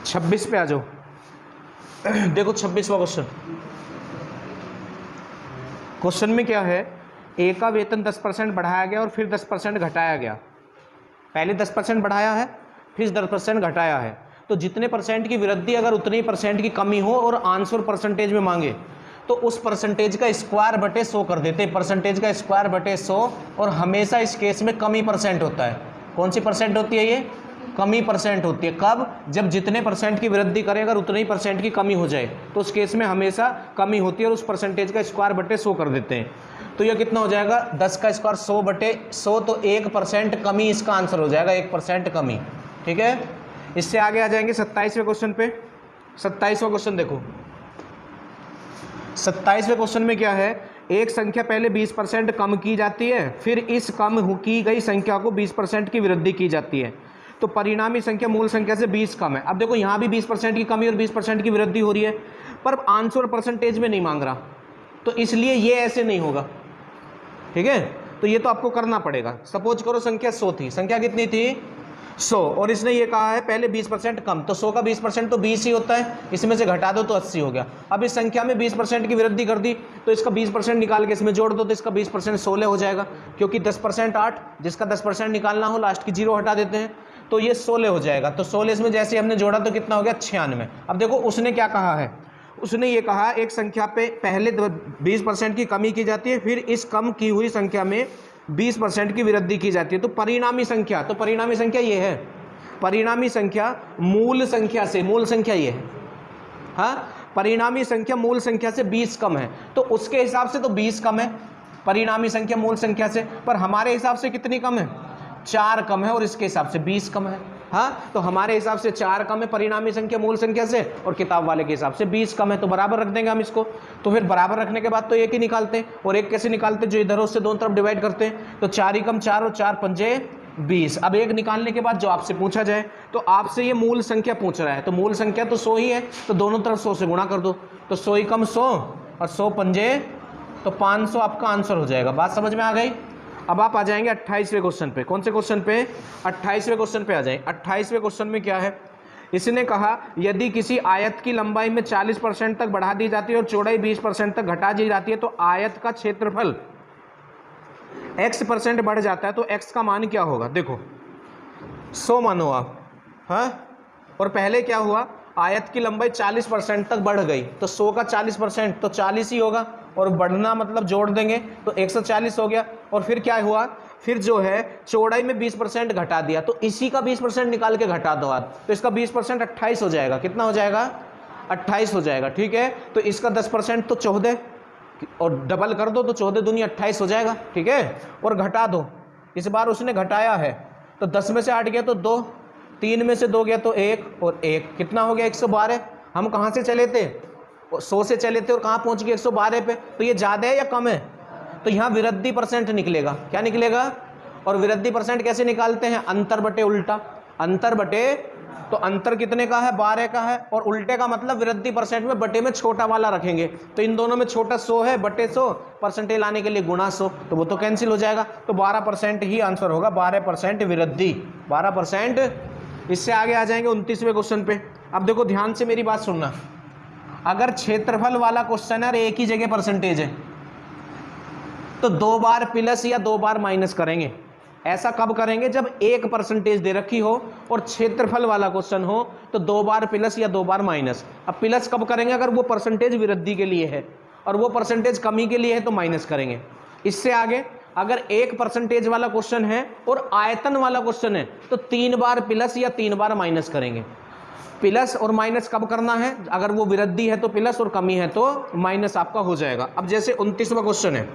26 पे आ जाओ। देखो 26वां क्वेश्चन। क्वेश्चन में क्या है, ए का वेतन 10% बढ़ाया गया और फिर 10% घटाया गया। पहले 10% बढ़ाया है, फिर 10% घटाया है, तो जितने परसेंट की वृद्धि अगर उतने ही परसेंट की कमी हो और आंसर परसेंटेज में मांगे तो उस परसेंटेज का स्क्वायर बटे 100 कर देते। परसेंटेज का स्क्वायर बटे 100, और हमेशा इस केस में कमी परसेंट होता है। कौन सी परसेंट होती है ये? कमी परसेंट होती है। कब? जब जितने परसेंट की वृद्धि करें अगर उतने ही परसेंट की कमी हो जाए तो उस केस में हमेशा कमी होती है और उस परसेंटेज का स्क्वायर बटे 100 कर देते हैं। तो यह कितना हो जाएगा? 10 का स्क्वायर 100 बटे 100, तो 1% कमी इसका आंसर हो जाएगा, 1% कमी। ठीक है, इससे आगे आ जाएंगे 27वें क्वेश्चन पे। 27वां क्वेश्चन देखो। 27वें क्वेश्चन में क्या है, एक संख्या पहले 20% कम की जाती है, फिर इस कम की गई संख्या को 20% की वृद्धि की जाती है, तो परिणामी संख्या मूल संख्या से 20 कम है। अब देखो यहाँ भी 20% की कमी और 20% की वृद्धि हो रही है, पर आंसर परसेंटेज में नहीं मांग रहा, तो इसलिए ये ऐसे नहीं होगा। ठीक है, तो ये तो आपको करना पड़ेगा। सपोज करो संख्या 100 थी, संख्या कितनी थी? 100, और इसने ये कहा है पहले 20% कम, तो 100 का 20% तो 20 ही होता है, इसमें से घटा दो तो 80 हो गया। अब इस संख्या में 20% की वृद्धि कर दी, तो इसका 20% निकाल के इसमें जोड़ दो, तो इसका 20% 16 हो जाएगा, क्योंकि 10% 8, जिसका 10% निकालना हो लास्ट की 0 हटा देते हैं, तो ये 16 हो जाएगा। तो 16 इसमें जैसे हमने जोड़ा तो कितना हो गया? 96। अब देखो उसने क्या कहा है, उसने ये कहा एक संख्या पे पहले 20% की कमी की जाती है, फिर इस कम की हुई संख्या में 20% की वृद्धि की जाती है, तो परिणामी संख्या, तो परिणामी संख्या ये है, परिणामी संख्या मूल संख्या से, मूल संख्या ये है, हाँ, परिणामी संख्या मूल संख्या से 20 कम है, तो उसके हिसाब से तो 20 कम है परिणामी संख्या मूल संख्या से, पर हमारे हिसाब से कितनी कम है? 4 कम है, और इसके हिसाब से 20 कम है। हाँ, तो हमारे हिसाब से 4 कम है परिणामी संख्या मूल संख्या से, और किताब वाले के हिसाब से 20 कम है, तो बराबर रख देंगे हम इसको। तो फिर बराबर रखने के बाद तो एक ही निकालते हैं, और एक कैसे निकालते हैं? जो इधर उससे दोनों तरफ डिवाइड करते हैं, तो 4 ही कम 4 और 4 पंजे 20। अब एक निकालने के बाद जो आपसे पूछा जाए, तो आपसे ये मूल संख्या पूछ रहा है, तो मूल संख्या तो 100 ही है, तो दोनों तरफ 100 से गुणा कर दो, तो 100 ही कम 100 और 100 पंजे तो 500 आपका आंसर हो जाएगा। बात समझ में आ गई? अब आप आ जाएंगे 28वें क्वेश्चन पे। कौन से क्वेश्चन पे? 28वें क्वेश्चन पे आ जाए। 28वें क्वेश्चन में क्या है, इसने कहा यदि किसी आयत की लंबाई में 40% तक बढ़ा दी जाती है और चौड़ाई 20% तक घटा दी जाती है, तो आयत का क्षेत्रफल x% बढ़ जाता है, तो x का मान क्या होगा? देखो 100 मानो आप, हाँ, और पहले क्या हुआ, आयत की लंबाई 40% तक बढ़ गई, तो 100 का 40% तो 40 ही होगा, और बढ़ना मतलब जोड़ देंगे तो 140 हो गया। और फिर क्या हुआ, फिर जो है चौड़ाई में 20% घटा दिया, तो इसी का 20% निकाल के घटा दो आप, तो इसका 20% 28 हो जाएगा। कितना हो जाएगा? 28 हो जाएगा। ठीक है, तो इसका 10% तो 14, और डबल कर दो तो 14 दूनी 28 हो जाएगा। ठीक है, और घटा दो, इस बार उसने घटाया है, तो 10 में से 8 गया तो 2, 3 में से 2 गया तो 1, और 1 कितना हो गया? 112। हम कहाँ से चले थे? 100 से चले थे, और कहाँ पहुँच गए? 112 पे। तो ये ज़्यादा है या कम है? तो यहाँ वृद्धि परसेंट निकलेगा। क्या निकलेगा? और वृद्धि परसेंट कैसे निकालते हैं? अंतर बटे उल्टा। अंतर बटे, तो अंतर कितने का है? 12 का है, और उल्टे का मतलब वृद्धि परसेंट में बटे में छोटा वाला रखेंगे, तो इन दोनों में छोटा 100 है, बटे 100 परसेंटेज लाने के लिए गुणा 100, तो वो तो कैंसिल हो जाएगा, तो 12% ही आंसर होगा, 12% वृद्धि, 12%। इससे आगे आ जाएंगे 29वें क्वेश्चन पे। अब देखो ध्यान से मेरी बात सुनना, अगर क्षेत्रफल वाला क्वेश्चन है और एक ही जगह परसेंटेज है, तो 2 बार प्लस या 2 बार माइनस करेंगे। ऐसा कब करेंगे? जब एक परसेंटेज दे रखी हो और क्षेत्रफल वाला क्वेश्चन हो, तो 2 बार प्लस या 2 बार माइनस। अब प्लस कब करेंगे? अगर वो परसेंटेज वृद्धि के लिए है, और वो परसेंटेज कमी के लिए है तो माइनस करेंगे। इससे आगे अगर एक परसेंटेज वाला क्वेश्चन है और आयतन वाला क्वेश्चन है, तो 3 बार प्लस या 3 बार माइनस करेंगे। प्लस और माइनस कब करना है? अगर वो वृद्धि है तो प्लस, और कमी है तो माइनस आपका हो जाएगा। अब जैसे 29वां क्वेश्चन है,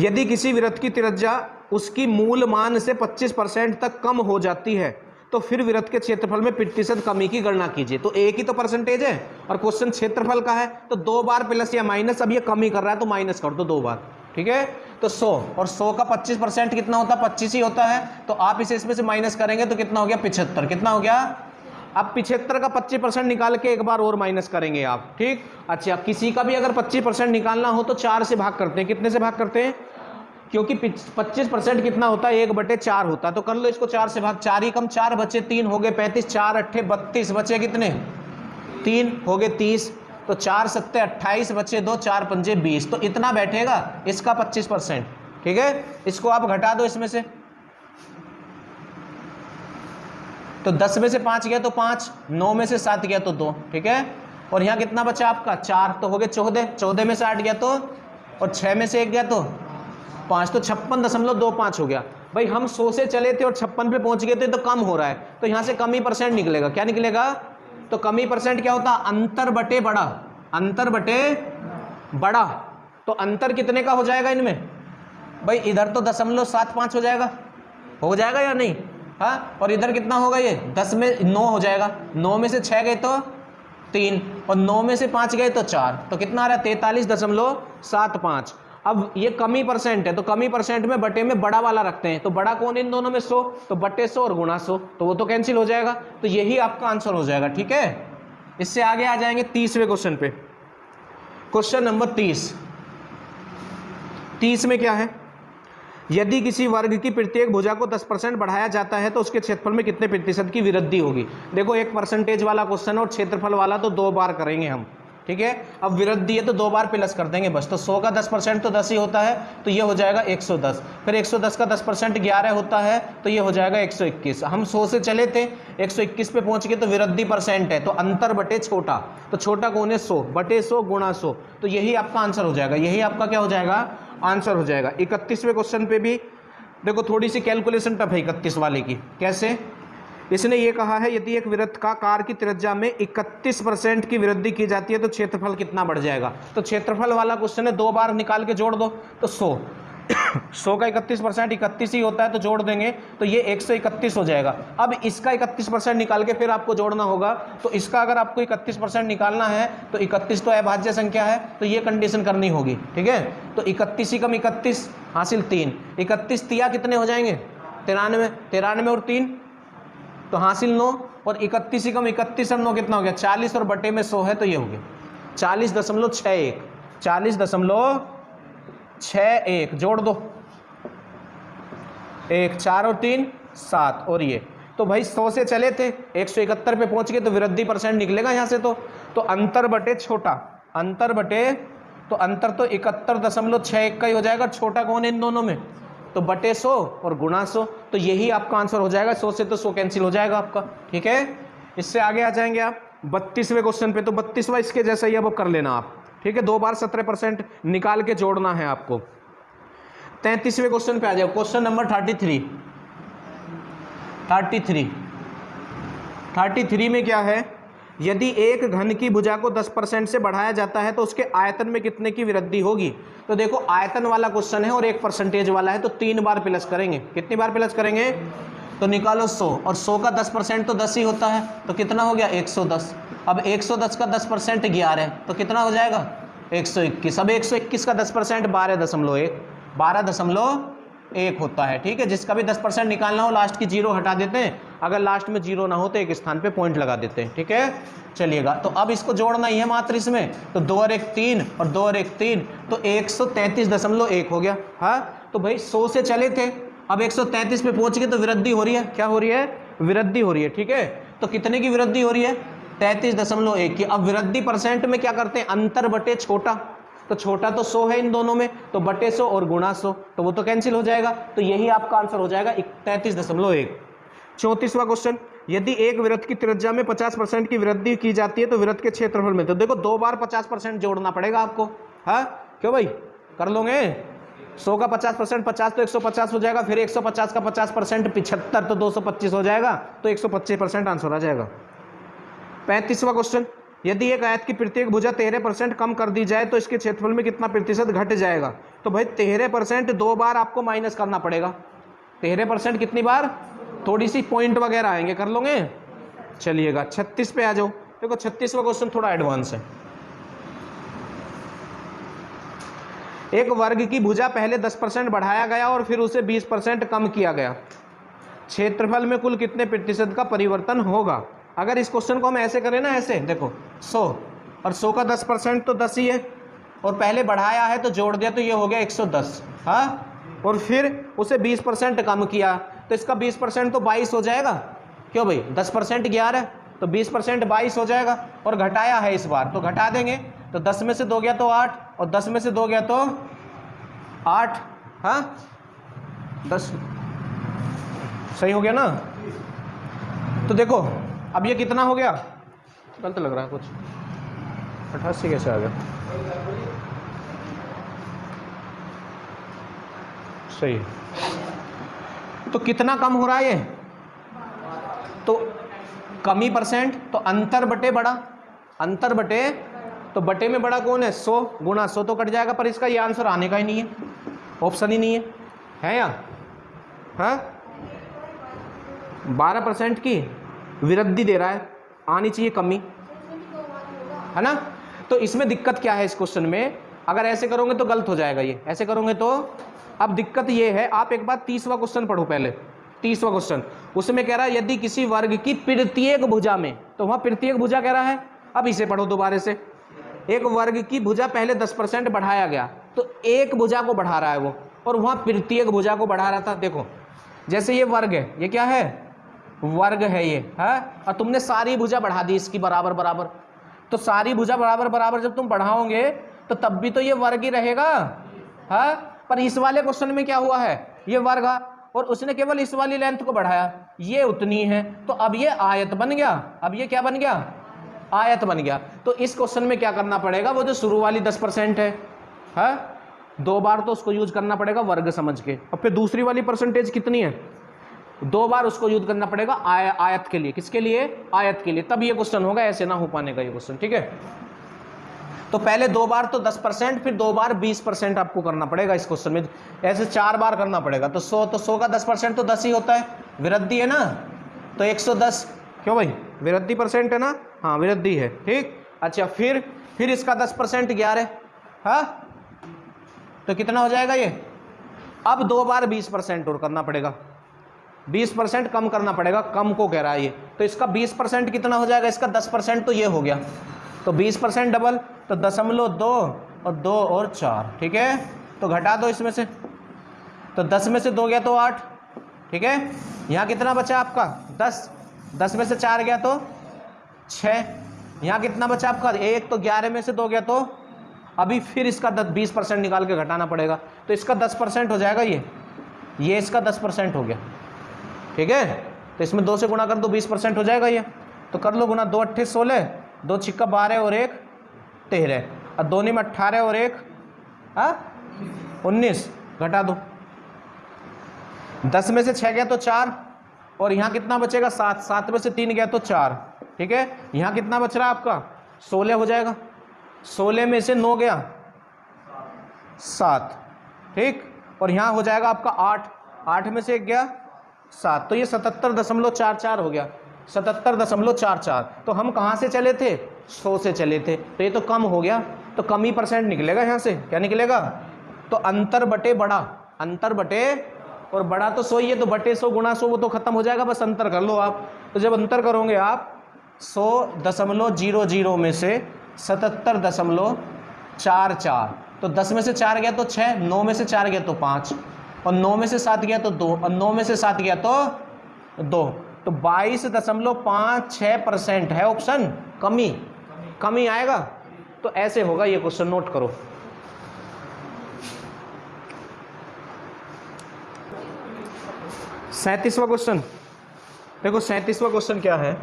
यदि किसी वृत्त की त्रिज्या उसकी मूल मान से 25% तक कम हो जाती है, तो फिर वृत्त के क्षेत्रफल में प्रतिशत कमी की गणना कीजिए। तो एक ही तो परसेंटेज है और क्वेश्चन क्षेत्रफल का है, तो 2 बार प्लस या माइनस। अब ये कमी कर रहा है तो माइनस कर दो 2 बार। ठीक है, तो 100, और 100 का 25% कितना होता है? 25 ही होता है, तो आप इसे इसमें से माइनस करेंगे तो कितना हो गया? 75। कितना हो गया? अब 75 का 25% निकाल के एक बार और माइनस करेंगे आप। ठीक, अच्छा, किसी का भी अगर 25% निकालना हो तो 4 से भाग करते हैं। कितने से भाग करते हैं? क्योंकि 25% कितना होता है, 1/4 होता है। तो कर लो इसको 4 से भाग, 4 ही कम 4 बचे 3 हो गए 35, 4 अट्ठे 32 बचे कितने 3 हो गए 30, तो 4 सत्ते 28 बचे 2, 4 पंजे 20, तो इतना बैठेगा इसका 25%। ठीक है, इसको आप घटा दो इसमें से, तो 10 में से 5 गया तो 5, 9 में से 7 गया तो 2। ठीक है, और यहाँ कितना बचा आपका 4, तो हो गए 14, 14 में से 8 गया तो, और 6 में से 1 गया तो 5, तो 56.25 हो गया। भाई हम 100 से चले थे और 56 पे पहुंच गए थे, तो कम हो रहा है, तो यहाँ से कम ही परसेंट निकलेगा। क्या निकलेगा, तो कम ही परसेंट क्या होता है, अंतर बटे बड़ा, अंतर बटे बड़ा। तो अंतर कितने का हो जाएगा इनमें, भाई इधर तो 0.75 हो जाएगा या नहीं, हाँ, और इधर कितना होगा, ये 10 में 9 हो जाएगा, 9 में से 6 गए तो 3, और 9 में से 5 गए तो 4, तो कितना आ रहा है 43.75। अब ये कमी परसेंट है, तो कमी परसेंट में बटे में बड़ा वाला रखते हैं, तो बड़ा कौन इन दोनों में 100, तो बटे 100 और गुणा 100, तो वो तो कैंसिल हो जाएगा, तो यही आपका आंसर हो जाएगा। ठीक है, इससे आगे आ जाएंगे 30वें क्वेश्चन पे। क्वेश्चन नंबर 30 में क्या है, यदि किसी वर्ग की प्रत्येक भुजा को 10% बढ़ाया जाता है तो उसके क्षेत्रफल में कितने प्रतिशत की वृद्धि होगी। देखो एक परसेंटेज वाला क्वेश्चन है और क्षेत्रफल वाला तो 2 बार करेंगे हम। ठीक है, अब वृद्धि है तो 2 बार प्लस कर देंगे बस, तो 100 का 10% तो 10 ही होता है, तो ये हो जाएगा 110, फिर 110 का 10% 11 होता है, तो ये हो जाएगा 121। हम 100 से चले थे 121 पे पहुंच गए, तो वृद्धि परसेंट है, तो अंतर बटे छोटा, तो छोटा कौन है 100 बटे 100 गुणा 100, तो यही आपका आंसर हो जाएगा, यही आपका क्या हो जाएगा, आंसर हो जाएगा। 31वें क्वेश्चन पे भी देखो थोड़ी सी कैलकुलेशन टफ है 31 वाले की। कैसे, इसने ये कहा है यदि एक वृत्ताकार की त्रिज्या में 31% की वृद्धि की जाती है तो क्षेत्रफल कितना बढ़ जाएगा। तो क्षेत्रफल वाला क्वेश्चन है, 2 बार निकाल के जोड़ दो, तो 100 100 का 31% 31 ही होता है, तो जोड़ देंगे तो ये 131 हो जाएगा। अब इसका 31% निकाल के फिर आपको जोड़ना होगा, तो इसका अगर आपको 31% निकालना है तो 31 तो अभाज्य संख्या है, तो ये कंडीशन करनी होगी। ठीक है, तो 31 ही कम 31 हासिल 3, 31 तिया कितने हो जाएंगे 93, 93 और 3 तो हासिल 9, और 31 ही कम 31 और 9 कितना हो गया 40, और बटे में 100 है तो ये हो गया 40.61, 40.61 जोड़ दो, 1 4 और 3 7, और ये तो भाई 100 से चले थे 171 पे पहुंच गए, तो वृद्धि परसेंट निकलेगा यहाँ से, तो अंतर बटे छोटा, अंतर बटे, तो अंतर तो 71.61 का ही हो जाएगा, छोटा कौन है इन दोनों में, तो बटे 100 और गुणा 100, तो यही आपका आंसर हो जाएगा। 100 से तो 100 कैंसिल हो जाएगा आपका। ठीक है, इससे आगे आ जाएंगे आप 32वें क्वेश्चन पे, तो 32वां इसके जैसा ही अब कर लेना आप। ठीक है, 2 बार 17% निकाल के जोड़ना है आपको। 33वें क्वेश्चन पे आ जाओ, क्वेश्चन नंबर 33 में क्या है, यदि एक घन की भुजा को 10% से बढ़ाया जाता है तो उसके आयतन में कितने की वृद्धि होगी। तो देखो आयतन वाला क्वेश्चन है और एक परसेंटेज वाला है, तो 3 बार प्लस करेंगे। कितनी बार प्लस करेंगे, तो निकालो 100, और 100 का 10% तो 10 ही होता है, तो कितना हो गया 110। अब 110 का 10% 11 तो कितना हो जाएगा 121। अब 121 का 10% 12.1 होता है। ठीक है, जिसका भी 10% निकालना हो लास्ट की 0 हटा देते हैं, अगर लास्ट में 0 ना हो तो एक स्थान पे पॉइंट लगा देते हैं। ठीक है, चलिएगा, तो अब इसको जोड़ना ही है मात्र इसमें, तो 2 और 1 3 और 2 और 1 3, तो 133.1 हो गया। हाँ, तो भाई 100 से चले थे, अब 133 पे पहुंच गए, तो वृद्धि हो रही है। क्या हो रही है, वृद्धि हो रही है। ठीक है, तो कितने की वृद्धि हो रही है 33.1 की। अब वृद्धि परसेंट में क्या करते हैं, अंतर बटे छोटा, तो छोटा तो 100 है इन दोनों में, तो बटे 100 और गुणा 100, तो वो तो कैंसिल हो जाएगा, तो यही आपका आंसर हो जाएगा 33.1। 34वां क्वेश्चन, यदि एक वृत्त की त्रिज्या में 50% की वृद्धि की जाती है तो वृत्त के क्षेत्रफल में, तो देखो 2 बार 50% जोड़ना पड़ेगा आपको। हाँ, क्यों भाई, कर लोगे 100 का 50%, 50 तो 150 हो जाएगा, फिर 150 का 50% 75, तो 225 हो जाएगा, तो 125% आंसर आ जाएगा। 35वां क्वेश्चन, यदि एक आयत की प्रत्येक भुजा 13% कम कर दी जाए तो इसके क्षेत्रफल में कितना प्रतिशत घट जाएगा। तो भाई 13% 2 बार आपको माइनस करना पड़ेगा। 13% कितनी बार, थोड़ी सी पॉइंट वगैरह आएंगे, कर लोगे। चलिएगा 36 पे आ जाओ। देखो 36वां क्वेश्चन थोड़ा एडवांस है। एक वर्ग की भुजा पहले 10% बढ़ाया गया और फिर उसे 20% कम किया गया, क्षेत्रफल में कुल कितने प्रतिशत का परिवर्तन होगा। अगर इस क्वेश्चन को हम ऐसे करें ना, ऐसे देखो 100 और 100 का 10% तो 10 ही है, और पहले बढ़ाया है तो जोड़ दिया तो ये हो गया 110। हाँ, और फिर उसे 20% कम किया, तो इसका 20% तो 22 हो जाएगा। क्यों भाई, 10% 11 है, तो 20% 22 हो जाएगा। और घटाया है इस बार, तो घटा देंगे, तो 10 में से 2 गया तो 8, और 10 में से 2 गया तो 8। हाँ 10 सही हो गया ना। तो देखो अब ये कितना हो गया, गलत लग रहा है कुछ, 88 कैसे आ गया, सही है। तो कितना कम हो रहा है ये, तो कमी परसेंट, तो अंतर बटे बड़ा, अंतर बटे, तो बटे में बड़ा कौन है, 100 गुना 100 तो कट जाएगा, पर इसका ये आंसर आने का ही नहीं है, ऑप्शन ही नहीं है या हाँ 12% की वृद्धि दे रहा है, आनी चाहिए कमी, है ना। तो इसमें दिक्कत क्या है इस क्वेश्चन में, अगर ऐसे करोगे तो गलत हो जाएगा ये, ऐसे करोगे तो। अब दिक्कत ये है, आप एक बार 30वां क्वेश्चन पढ़ो पहले, 30वां क्वेश्चन, उसमें कह रहा है यदि किसी वर्ग की प्रत्येक भुजा में, तो वहां प्रत्येक भुजा कह रहा है। अब इसे पढ़ो दोबारा से, एक वर्ग की भुजा पहले 10% बढ़ाया गया, तो एक भुजा को बढ़ा रहा है वो, और वहां प्रत्येक भुजा को बढ़ा रहा था। देखो जैसे ये वर्ग है, ये क्या है, वर्ग है ये, है, और तुमने सारी भुजा बढ़ा दी इसकी बराबर बराबर, तो सारी भुजा बराबर बराबर जब तुम बढ़ाओगे तो तब भी तो ये वर्ग ही रहेगा, है। पर इस वाले क्वेश्चन में क्या हुआ है, ये वर्ग है और उसने केवल इस वाली लेंथ को बढ़ाया, ये उतनी है, तो अब ये आयत बन गया, अब ये क्या बन गया, आयत बन गया। तो इस क्वेश्चन में क्या करना पड़ेगा, वो जो शुरू वाली 10% है, 2 बार तो उसको यूज करना पड़ेगा वर्ग समझ के, और फिर दूसरी वाली परसेंटेज कितनी है, 2 बार उसको यूज करना पड़ेगा आयत के लिए, किसके लिए, आयत के लिए, तब ये क्वेश्चन होगा, ऐसे ना हो पाने का ये क्वेश्चन, ठीक है। तो पहले 2 बार तो 10%, फिर 2 बार 20% आपको करना पड़ेगा इस क्वेश्चन में, ऐसे 4 बार करना पड़ेगा। तो 100 का 10% तो 10 ही होता है, वृद्धि है ना, तो 110, क्यों भाई वृद्धि परसेंट है ना, हाँ वृद्धि है, ठीक। अच्छा फिर इसका 10% 11, हाँ तो कितना हो जाएगा ये, अब 2 बार 20% और करना पड़ेगा, 20% कम करना पड़ेगा, कम को कह रहा है ये, तो इसका 20% कितना हो जाएगा, इसका 10% तो ये हो गया, तो 20% डबल, तो 0.2 और 2 और 4, ठीक है। तो घटा दो इसमें से, तो 10 में से 2 गया तो 8, ठीक है। यहाँ कितना बचा आपका 10, 10 में से 4 गया तो 6, यहाँ कितना बचा आपका 1, तो 11 में से 2 गया तो, अभी फिर इसका 20% निकाल के घटाना पड़ेगा, तो इसका 10% हो जाएगा ये इसका 10% हो गया, ठीक है। तो इसमें 2 से गुणा कर दो, 20% हो जाएगा ये, तो कर लो गुणा, 2 8 16, 2 छिक्का 12 और 1 13, और 2 में 18 और 1 19, घटा दो, 10 में से 6 गया तो 4, और यहाँ कितना बचेगा 7, 7 में से 3 गया तो 4, ठीक है। यहाँ कितना बच रहा है आपका 16 हो जाएगा, 16 में से 9 गया 7, ठीक, और यहाँ हो जाएगा आपका 8, 8 में से 1 गया 7, तो ये 77.44 हो गया, 77.44। तो हम कहाँ से चले थे, 100 से चले थे, तो ये तो कम हो गया, तो कम ही परसेंट निकलेगा यहाँ से, क्या निकलेगा, तो अंतर बटे बड़ा, अंतर बटे, और बड़ा तो 100 ही है, तो बटे 100 गुणा 100 वो तो खत्म हो जाएगा, बस अंतर कर लो आप। तो जब अंतर करोगे आप 100.00 में से 77.44, तो 10 में से 4 गया तो 6, 9 में से 4 गया तो 5, और 9 में से 7 गया तो 2, और 9 में से 7 गया तो 2, तो 22.56% है ऑप्शन, कमी आएगा। तो ऐसे होगा ये क्वेश्चन, नोट करो। सैंतीसवां क्वेश्चन, देखो 37वां क्वेश्चन क्या है,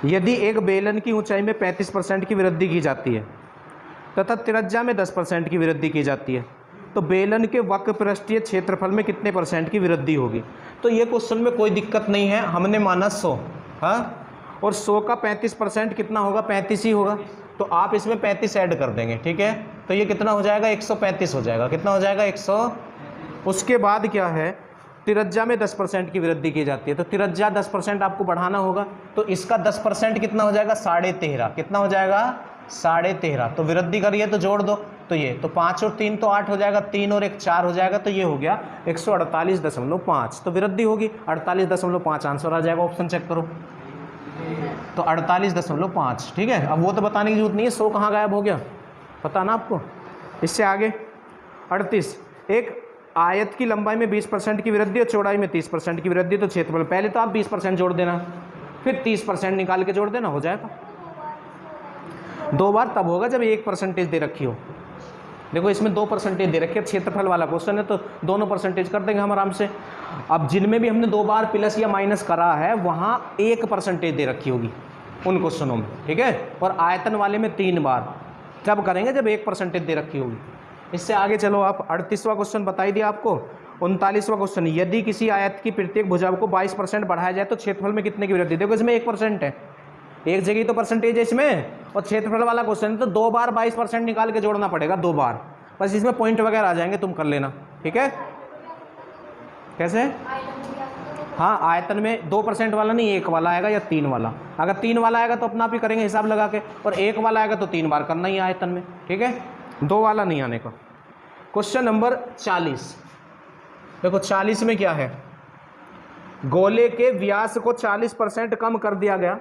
यदि एक बेलन की ऊंचाई में 35% की वृद्धि की जाती है तथा त्रिज्या में 10% की वृद्धि की जाती है, तो बेलन के वक्र पृष्ठीय क्षेत्रफल में कितने % की वृद्धि होगी। तो ये क्वेश्चन में कोई दिक्कत नहीं है, हमने माना 100, हाँ, और 100 का 35% कितना होगा, 35 ही होगा, तो आप इसमें 35 ऐड कर देंगे, ठीक है। तो ये कितना हो जाएगा, 135 हो जाएगा, कितना हो जाएगा 100। उसके बाद क्या है, त्रिज्या में 10% की वृद्धि की जाती है, तो त्रिज्या 10% आपको बढ़ाना होगा, तो इसका 10% कितना हो जाएगा 13.5, कितना हो जाएगा 13.5, तो वृद्धि करिए तो जोड़ दो, तो ये तो 5 और 3 तो 8 हो जाएगा, 3 और 1 4 हो जाएगा, तो ये हो गया 148.5, तो वृद्धि होगी 48.5 आंसर आ जाएगा, ऑप्शन चेक करो, तो 48.5, ठीक है। अब वो तो बताने की जरूरत नहीं है 100 कहाँ गायब हो गया, पता ना आपको, इससे आगे 38, एक आयत की लंबाई में 20% की वृद्धि और चौड़ाई में 30% की वृद्धि, तो क्षेत्रफल, पहले तो आप 20% जोड़ देना, फिर 30% निकाल के जोड़ देना, हो जाएगा। 2 बार तब होगा जब 1% दे रखी हो। देखो इसमें 2% दे रखी है, क्षेत्रफल वाला क्वेश्चन है, तो दोनों परसेंटेज कर देंगे हम आराम से। अब जिनमें भी हमने 2 बार प्लस या माइनस करा है वहाँ 1% दे रखी होगी उन क्वेश्चनों में, ठीक है। और आयतन वाले में 3 बार, जब करेंगे जब 1% दे रखी होगी। इससे आगे चलो आप, 38वां क्वेश्चन बताई दिया आपको। 39वां क्वेश्चन, यदि किसी आयत की प्रत्येक भुजा को 22% बढ़ाया जाए तो क्षेत्रफल में कितने की वृद्धि। देखो इसमें 1% है, एक जगह तो परसेंटेज है इसमें, और क्षेत्रफल वाला क्वेश्चन है तो 2 बार 22% निकाल के जोड़ना पड़ेगा, 2 बार, बस इसमें पॉइंट वगैरह आ जाएंगे, तुम कर लेना, ठीक है। कैसे? हाँ, आयतन में 2% वाला नहीं, 1 वाला आएगा या 3 वाला। अगर 3 वाला आएगा तो अपना आप ही करेंगे हिसाब लगा के, और 1 वाला आएगा तो 3 बार करना ही है आयतन में, ठीक है, 2 वाला नहीं आने का। क्वेश्चन नंबर 40, देखो 40 में क्या है, गोले के व्यास को 40% कम कर दिया गया,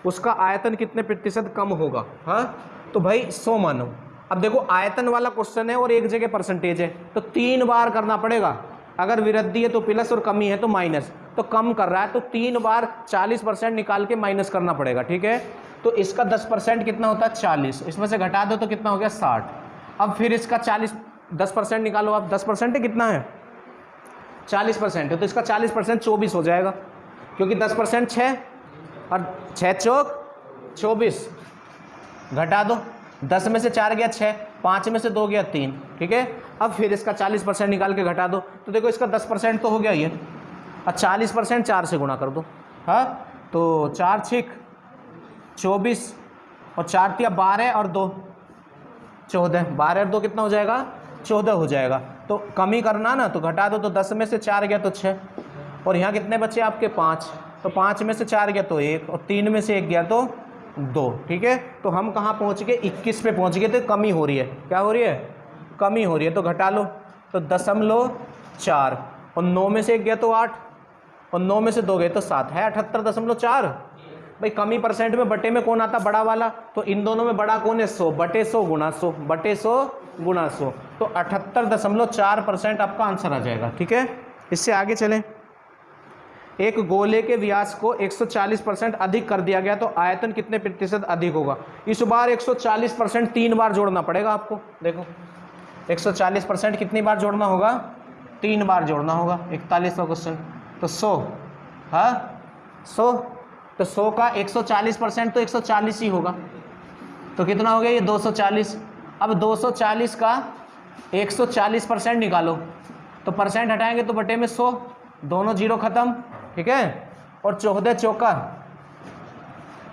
उसका आयतन कितने प्रतिशत कम होगा। हाँ, तो भाई 100 मानो। अब देखो आयतन वाला क्वेश्चन है और एक जगह परसेंटेज है, तो 3 बार करना पड़ेगा। अगर वृद्धि है तो प्लस और कमी है तो माइनस, तो कम कर रहा है तो 3 बार 40% निकाल के माइनस करना पड़ेगा, ठीक है। तो इसका 10% कितना होता है 40, इसमें से घटा दो तो कितना हो गया 60। अब फिर इसका 10% निकालो आप, 10% कितना है 40% है, तो इसका 40% 24 हो जाएगा, क्योंकि 10% 6 और 6 चौक 24, घटा दो, 10 में से 4 गया 6, 5 में से 2 गया 3, ठीक है। अब फिर इसका 40% निकाल के घटा दो, तो देखो इसका 10% तो हो गया ये, और 40% 4 से गुणा कर दो। हाँ, तो 4 6 24 और 4 तिया 12 और 2 14, 12 और 2 कितना हो जाएगा 14 हो जाएगा। तो कमी करना ना, तो घटा दो, तो 10 में से 4 गया तो 6, और यहाँ कितने बचे आपके 5, तो 5 में से 4 गया तो 1, और 3 में से 1 गया तो 2, ठीक है। तो हम कहाँ पहुँच गए 21 पे पहुँच गए, तो कमी हो रही है, क्या हो रही है, कमी हो रही है, तो घटा लो, तो 0.4, और 9 में से 1 गया तो 8, और 9 में से 2 गए तो 7, है 78.4। भाई कमी परसेंट में बटे में कौन आता बड़ा वाला, तो इन दोनों में बड़ा कौन है 100, बटे 100 गुणा 100, बटे 100 गुणा 100, तो 78.4% आपका आंसर आ जाएगा, ठीक है। इससे आगे चलें, एक गोले के व्यास को 140% अधिक कर दिया गया तो आयतन कितने प्रतिशत अधिक होगा। इस बार 140% 3 बार जोड़ना पड़ेगा आपको। देखो 140% कितनी बार जोड़ना होगा, 3 बार जोड़ना होगा। 41वां क्वेश्चन, तो 100, हाँ 100, तो 100 का 140% तो 140 ही होगा, तो कितना हो गया ये 240। अब 240 का 140% निकालो, तो परसेंट हटाएंगे तो बटे में 100, दोनों जीरो खत्म, ठीक है। और 14 चौका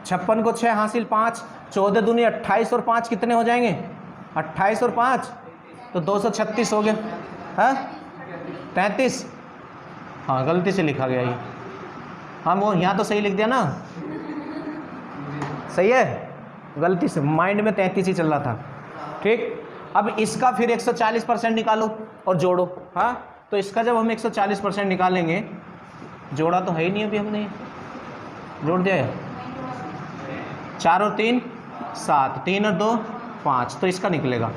56 को 6 हासिल 5, 14 दूनी 28 और 5 कितने हो जाएंगे 28 और 5, तो 236 हो गया, हाँ 33, हाँ गलती से लिखा गया ये, हाँ वो यहाँ तो सही लिख दिया ना, सही है, गलती से माइंड में 33 ही चल रहा था, ठीक। अब इसका फिर 140% निकालो और जोड़ो, हाँ तो इसका जब हम 140% निकालेंगे, जोड़ा तो है ही नहीं अभी हमने, जोड़ दिया है, 4 और 3 7, 3 और 2 5, तो इसका निकलेगा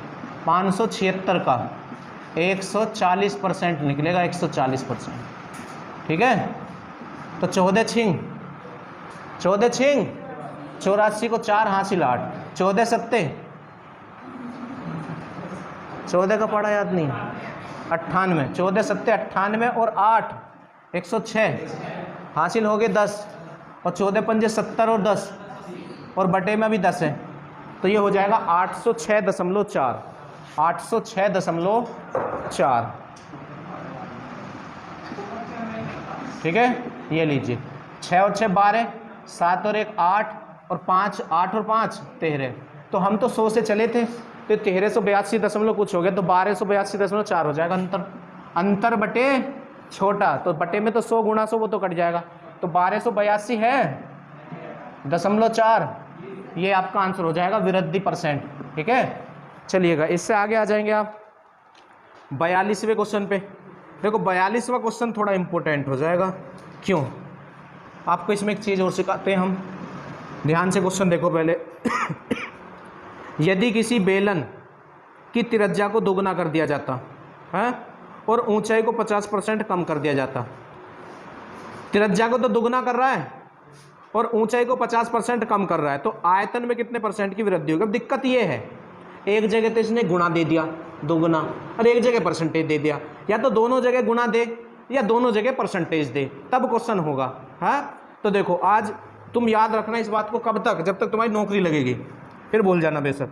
576 का 140% निकलेगा, 140%, ठीक है। तो 14 छिंग 84 को 4 हासिल 8, 14 सत्ते 14 का पढ़ा याद नहीं, 98, 14 सत्ते 98 और 8 106 हासिल हो गए 10, और 14 पंजे 70 और 10, और बटे में भी 10 है, तो ये हो जाएगा 806.4, 806.4, ठीक है। ये लीजिए 6 और 6 12, 7 और 1 8, और 5 8 और 5 13, तो हम तो 100 से चले थे, तो 1382 दशमलव कुछ हो गया, तो 1282.4 हो जाएगा अंतर बटे छोटा, तो बटे में तो 100 गुणा 100 वो तो कट जाएगा, तो 1282 है 0.4, ये आपका आंसर हो जाएगा वृद्धि %, ठीक है। चलिएगा इससे आगे आ जाएंगे आप 42वें क्वेश्चन पे। देखो 42वां क्वेश्चन थोड़ा इंपॉर्टेंट हो जाएगा, क्यों, आपको इसमें एक चीज़ और सिखाते हैं हम, ध्यान से क्वेश्चन देखो पहले। यदि किसी बेलन की त्रिज्या को दोगुना कर दिया जाता है और ऊंचाई को 50% कम कर दिया जाता। त्रिज्या को तो दोगुना कर रहा है और ऊंचाई को 50% कम कर रहा है, तो आयतन में कितने परसेंट की वृद्धि होगी। अब दिक्कत ये है, एक जगह तो इसने गुणा दे दिया दोगुना और एक जगह परसेंटेज दे दिया, या तो दोनों जगह गुणा दे या दोनों जगह परसेंटेज दे, तब क्वेश्चन होगा। हाँ तो देखो आज तुम याद रखना इस बात को, कब तक, जब तक तुम्हारी नौकरी लगेगी, फिर भूल जाना बेशक।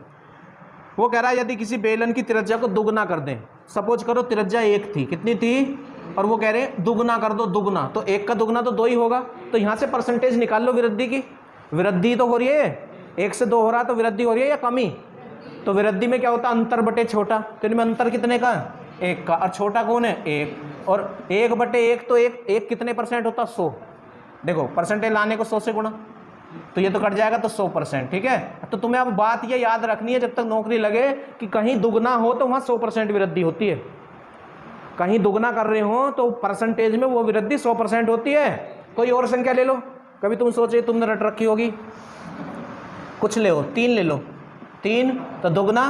वो कह रहा है यदि किसी बेलन की त्रिज्या को दुगना कर दें, सपोज करो त्रिज्या 1 थी, कितनी थी, और वो कह रहे हैं दुगना कर दो, दुगना, तो 1 का दुगना तो 2 ही होगा, तो यहाँ से परसेंटेज निकाल लो वृद्धि की। वृद्धि तो हो रही है, 1 से 2 हो रहा, तो वृद्धि हो रही है या कमी। तो वृद्धि में क्या होता है, अंतर बटे छोटा, तो इनमें अंतर कितने का, 1 का, और छोटा कौन है, 1, और 1 बटे 1 तो 1 कितने परसेंट होता, 100। देखो परसेंटेज लाने को 100 से गुणा, तो ये तो कट जाएगा, तो 100%। ठीक है, तो तुम्हें अब बात ये याद रखनी है जब तक नौकरी लगे कि कहीं दुगना हो तो वहाँ 100% वृद्धि होती है, कहीं दुगना कर रहे हो तो परसेंटेज में वो वृद्धि 100% होती है। कोई और संख्या ले लो, कभी तुम सोचे तुमने रट रखी होगी, कुछ ले लो, 3 ले लो, 3 तो दुगना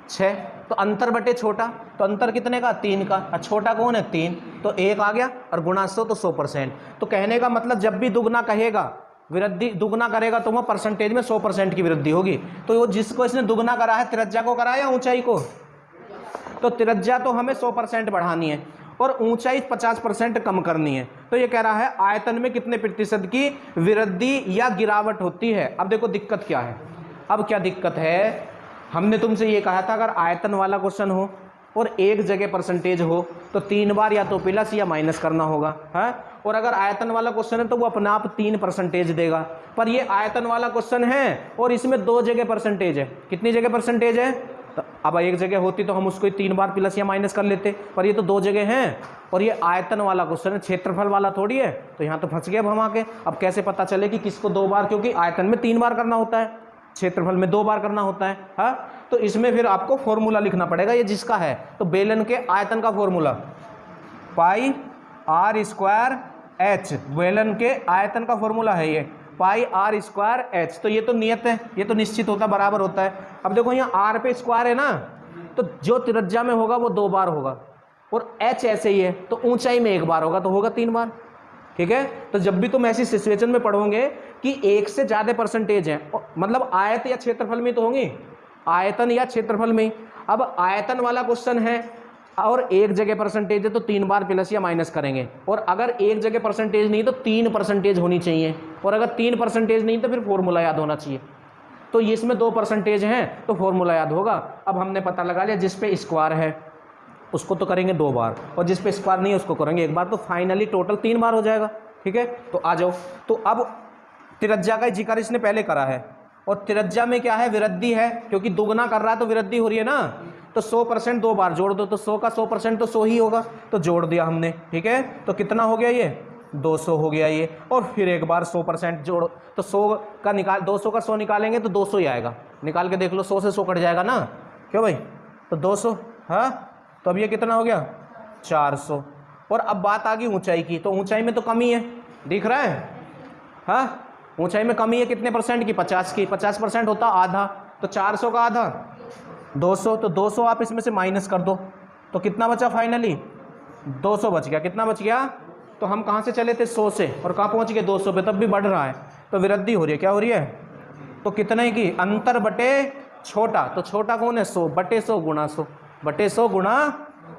6, तो अंतर बटे छोटा, तो अंतर कितने का, 3 का, और छोटा कौन है, 3, तो 1 आ गया, और गुणा 100 तो 100%। तो कहने का मतलब जब भी दुगना कहेगा, वृद्धि दुगना करेगा तो वह परसेंटेज में 100% की वृद्धि होगी। तो वो जिसको इसने दुगना करा है, त्रिज्या को करा है या ऊंचाई को, तो त्रिज्या तो हमें 100% बढ़ानी है और ऊंचाई 50% कम करनी है। तो ये कह रहा है आयतन में कितने प्रतिशत की वृद्धि या गिरावट होती है। अब देखो दिक्कत क्या है, अब क्या दिक्कत है, हमने तुमसे ये कहा था अगर आयतन वाला क्वेश्चन हो और एक जगह परसेंटेज हो तो 3 बार या तो प्लस या माइनस करना होगा, है। और अगर आयतन वाला क्वेश्चन है तो वो अपने आप 3% देगा। पर ये आयतन वाला क्वेश्चन है और इसमें 2 जगह परसेंटेज है। कितनी जगह परसेंटेज है, तो अब एक जगह होती तो हम उसको 3 बार प्लस या माइनस कर लेते, पर ये तो 2 जगह हैं और ये आयतन वाला क्वेश्चन है, क्षेत्रफल वाला थोड़ी है। तो यहाँ तो फंस गए अब हम आके। अब कैसे पता चले कि किसको 2 बार, क्योंकि आयतन में 3 बार करना होता है, क्षेत्रफल में 2 बार करना होता है। हाँ तो इसमें फिर आपको फॉर्मूला लिखना पड़ेगा, ये जिसका है तो बेलन के आयतन का फॉर्मूला पाई r स्क्वायर h, बेलन के आयतन का फॉर्मूला है ये पाई r स्क्वायर h। तो ये तो नियत है, ये तो निश्चित होता बराबर होता है। अब देखो यहाँ r पे स्क्वायर है ना, तो जो त्रिज्या में होगा वो 2 बार होगा और h ऐसे ही है तो ऊंचाई में 1 बार होगा, तो होगा 3 बार। ठीक है, तो जब भी तुम ऐसी सिचुएशन में पढ़ोगे कि 1 से ज़्यादा परसेंटेज है, मतलब आयत या क्षेत्रफल में तो होंगी, आयतन या क्षेत्रफल में। अब आयतन वाला क्वेश्चन है और एक जगह परसेंटेज है तो 3 बार प्लस या माइनस करेंगे, और अगर एक जगह परसेंटेज नहीं तो 3% होनी चाहिए, और अगर 3% नहीं तो फिर फॉर्मूला याद होना चाहिए। तो इसमें 2% हैं तो फॉर्मूला याद होगा। अब हमने पता लगा लिया जिस पे स्क्वायर है उसको तो करेंगे 2 बार और जिस पे स्क्वायर नहीं है उसको करेंगे 1 बार, तो फाइनली टोटल 3 बार हो जाएगा। ठीक है, तो आ जाओ। तो अब त्रिज्या का जिक्र इसने पहले करा है और त्रिज्या में क्या है, वृद्धि है, क्योंकि दुगना कर रहा है तो वृद्धि हो रही है ना। तो 100% 2 बार जोड़ दो, तो 100 का 100% तो 100 ही होगा, तो जोड़ दिया हमने। ठीक है, तो कितना हो गया, ये 200 हो गया ये, और फिर एक बार 100% जोड़, तो 100 का निकाल, 200 का 100 निकालेंगे तो 200 ही आएगा। निकाल के देख लो, 100 से 100 कट जाएगा ना, क्यों भाई, तो 200। हाँ तो अब ये कितना हो गया, 400। और अब बात आ गई ऊंचाई की, तो ऊंचाई में तो कमी है, दिख रहा है। हाँ ऊंचाई में कमी है कितने परसेंट की, 50 की। 50% होता आधा, तो 400 का आधा 200, तो 200 आप इसमें से माइनस कर दो तो कितना बचा, फाइनली 200 बच गया। कितना बच गया, तो हम कहाँ से चले थे, 100 से, और कहाँ पहुँच गए 200 पे, तब भी बढ़ रहा है, तो वृद्धि हो रही है। क्या हो रही है, तो कितने की, अंतर बटे छोटा, तो छोटा कौन है, 100 बटे 100 गुणा 100 बटे 100 गुणा,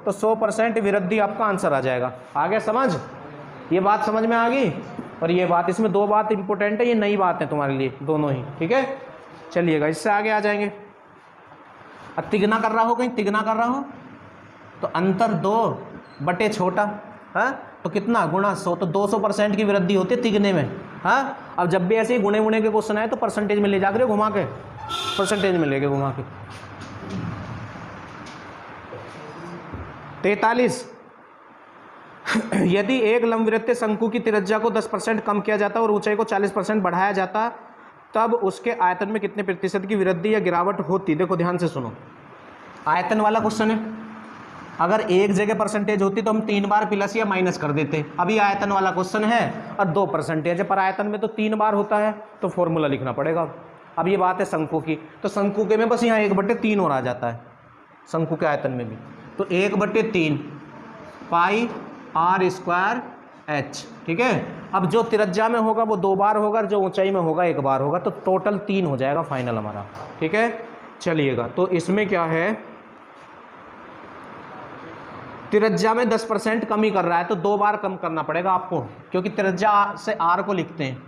तो 100% वृद्धि आपका आंसर आ जाएगा। आ गया समझ, ये बात समझ में आ गई। और ये बात, इसमें 2 बात इंपॉर्टेंट है, ये नई बात है तुम्हारे लिए दोनों ही। ठीक है, चलिएगा इससे आगे आ जाएंगे। अब तिगना कर रहा हो, कहीं तिगना कर रहा हो तो अंतर 2 बटे छोटा, हाँ तो कितना, गुणा 100, तो 200% की वृद्धि होती है तिगने में। हाँ अब जब भी ऐसे ही गुणे गुणे के क्वेश्चन आए तो परसेंटेज में ले जा कर घुमा के, परसेंटेज में लेके घुमा के। 43, यदि एक लंबवृत्तीय शंकु की त्रिज्या को 10% कम किया जाता और ऊंचाई को 40% बढ़ाया जाता तब उसके आयतन में कितने प्रतिशत की वृद्धि या गिरावट होती। देखो ध्यान से सुनो, आयतन वाला क्वेश्चन है, अगर एक जगह परसेंटेज होती तो हम 3 बार प्लस या माइनस कर देते। अभी आयतन वाला क्वेश्चन है और 2% है, पर आयतन में तो 3 बार होता है, तो फॉर्मूला लिखना पड़ेगा। अब ये बात है शंकु की, तो शंकु के में बस यहाँ 1/3 और आ जाता है। शंकु के आयतन में भी। तो 1/3 पाई r स्क्वायर h, ठीक है। अब जो त्रिज्या में होगा वो 2 बार होगा और जो ऊंचाई में होगा 1 बार होगा, तो टोटल 3 हो जाएगा फाइनल हमारा, ठीक है। चलिएगा, तो इसमें क्या है, त्रिज्या में 10% कमी कर रहा है तो 2 बार कम करना पड़ेगा आपको, क्योंकि त्रिज्या से r को लिखते हैं।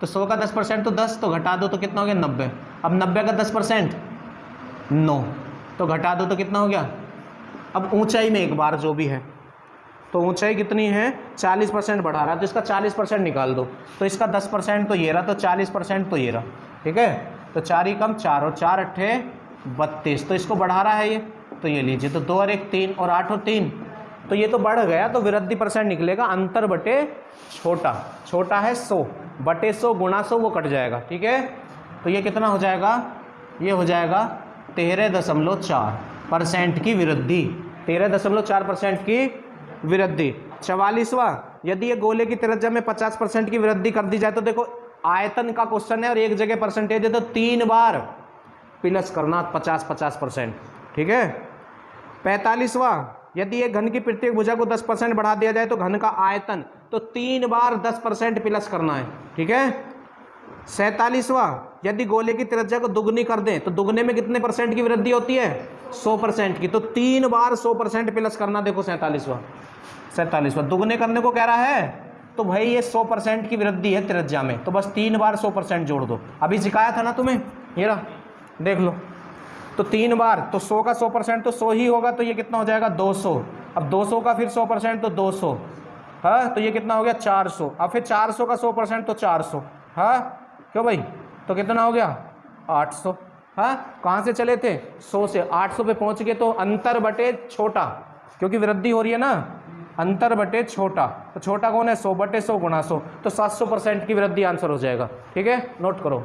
तो 100 का 10% तो 10, तो घटा दो तो कितना हो गया 90। अब 90 का 10% 9, तो घटा दो तो कितना हो गया। अब ऊंचाई में 1 बार जो भी है, तो ऊंचाई कितनी है 40% बढ़ा रहा है, तो इसका 40% निकाल दो। तो इसका 10% तो ये रहा, तो 40% तो ये रहा, ठीक है। तो 4 ही कम 4 और 4 8 32, तो इसको बढ़ा रहा है ये, तो ये लीजिए, तो 2 और 1 3 और 8 और 3, तो ये तो बढ़ गया, तो वृद्धि % निकलेगा। अंतर बटे छोटा, छोटा है 100 बटे 100 गुणा 100, वो कट जाएगा, ठीक है। तो ये कितना हो जाएगा, ये हो जाएगा 13.4% की वृद्धि, 13.4% की वृद्धि। 44वां, यदि ये गोले की त्रिज्या में 50% की वृद्धि कर दी जाए, तो देखो आयतन का क्वेश्चन है और एक जगह परसेंटेज है, तो 3 बार प्लस करना 50-50%, ठीक है। 45वां, यदि एक घन की प्रत्येक भुजा को 10% बढ़ा दिया जाए तो घन का आयतन, तो 3 बार 10% प्लस करना है, ठीक है। 47वां, यदि गोले की त्रिज्या को दुगनी कर दें तो दुगने में कितने % की वृद्धि होती है 100% की, तो 3 बार 100% प्लस करना। देखो 47वां दुगने करने को कह रहा है, तो भाई ये 100% की वृद्धि है त्रिज्या में, तो बस 3 बार 100% जोड़ दो। अभी सिखाया था ना तुम्हें, ये रहा देख लो, तो 3 बार, तो 100 का 100% तो 100 ही होगा, तो ये कितना हो जाएगा 200। अब 200 का फिर 100% तो 200, हाँ, तो ये कितना हो गया 400। अब फिर 400 का 100% तो 400, हाँ क्यों भाई, तो कितना हो गया 800, हाँ। कहाँ से चले थे 100 से, 800 पे पहुँच गए, तो अंतर बटे छोटा, क्योंकि वृद्धि हो रही है ना, अंतर बटे छोटा, तो छोटा कौन है 100 बटे 100 गुणा 100, तो 700% की वृद्धि आंसर हो जाएगा, ठीक है। नोट करो।